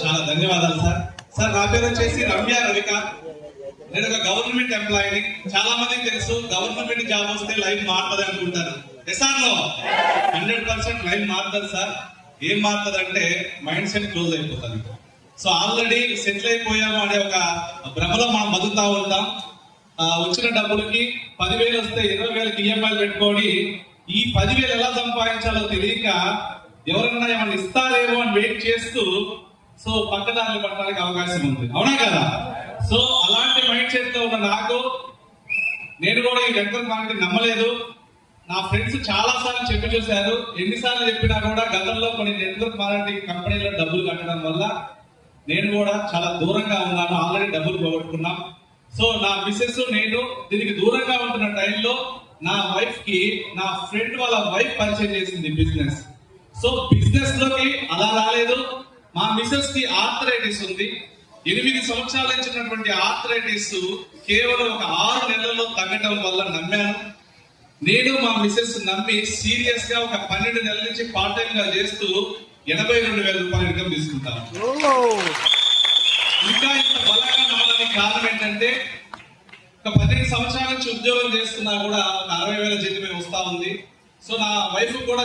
చాలా ధన్యవాదాలు sir. Sir నా పేరు వచ్చేసి రమ్య రవిక. నేను ఒక గవర్నమెంట్ ఎంప్లాయీని. చాలా మందికి తెలుసు గవర్నమెంట్ జాబ్ వస్తే లైఫ్ మారుతుంది అనుకుంటారు. ఎస్ఆర్లో 100% లైఫ్ మారుతుంది సార్. ఏం మారుతుంది అంటే మైండ్ సెట్ క్లోజ్ అయిపోతుంది. సో ఆల్రెడీ సెటిల్ అయిపోయాము అనే ఒక భ్రమలో మనం బతుకుతా ఉంటాం. వచ్చిన డబ్బులకి 10,000 వస్తే 20,000కి ఈఎంఐలు పెట్టుకొని ఈ 10,000 ఎలా సంపాదించాలో తెలియక ఎవరన్నా ఏమన్నా ఇస్తారేమో అని వెయిట్ చేస్తూ సో పక్కదారులు పట్టడానికి అవకాశం ఉంది. అవునా కదా? సో అలాంటి మైండ్ సెట్ తో ఉన్న నాకు, నేను కూడా ఈ నెట్వర్క్ మార్కెటింగ్ నమ్మలేదు. నా ఫ్రెండ్స్ చాలా సార్లు చెప్పి చూశారు. ఎన్నిసార్లు చెప్పినా కూడా గతంలో కొన్ని నెట్వర్క్ మార్కెటింగ్ కంపెనీలో డబ్బులు కట్టడం వల్ల నేను కూడా చాలా దూరంగా ఉన్నాను. ఆల్రెడీ డబ్బులు పోగొట్టుకున్నాం. సో నా మిస్సెస్ నేను దీనికి దూరంగా ఉంటున్న టైంలో నా వైఫ్ కి నా ఫ్రెండ్ వాళ్ళ వైఫ్ పరిచయం చేసింది బిజినెస్. సో బిజినెస్ లోకి అలా రాలేదు. మా మిస్సెస్ కి ఆర్థరైటిస్ ఉంది. 8 సంవత్సరాల నుంచి ఉన్నటువంటి ఆర్థరైటిస్ కేవలం ఒక 6 నెలల్లో తగ్గడం వల్ల నమ్మాను. నేను మా మిస్సెస్ నమ్మి సీరియస్ గా ఒక 12 నెలల నుంచి పార్ట్ టైం గా చేస్తూ 82,000 రూపాయలు ఇన్కమ్ తీసుకుంటాను. ఇంకా ఇంత బలంగా నమ్మడానికి కారణం ఏంటంటే ఒక 15 సంవత్సరాల నుంచి ఉద్యోగం చేస్తున్నా కూడా ఒక 60,000 జీతమే వస్తా ఉంది. సో నా వైఫ్ కూడా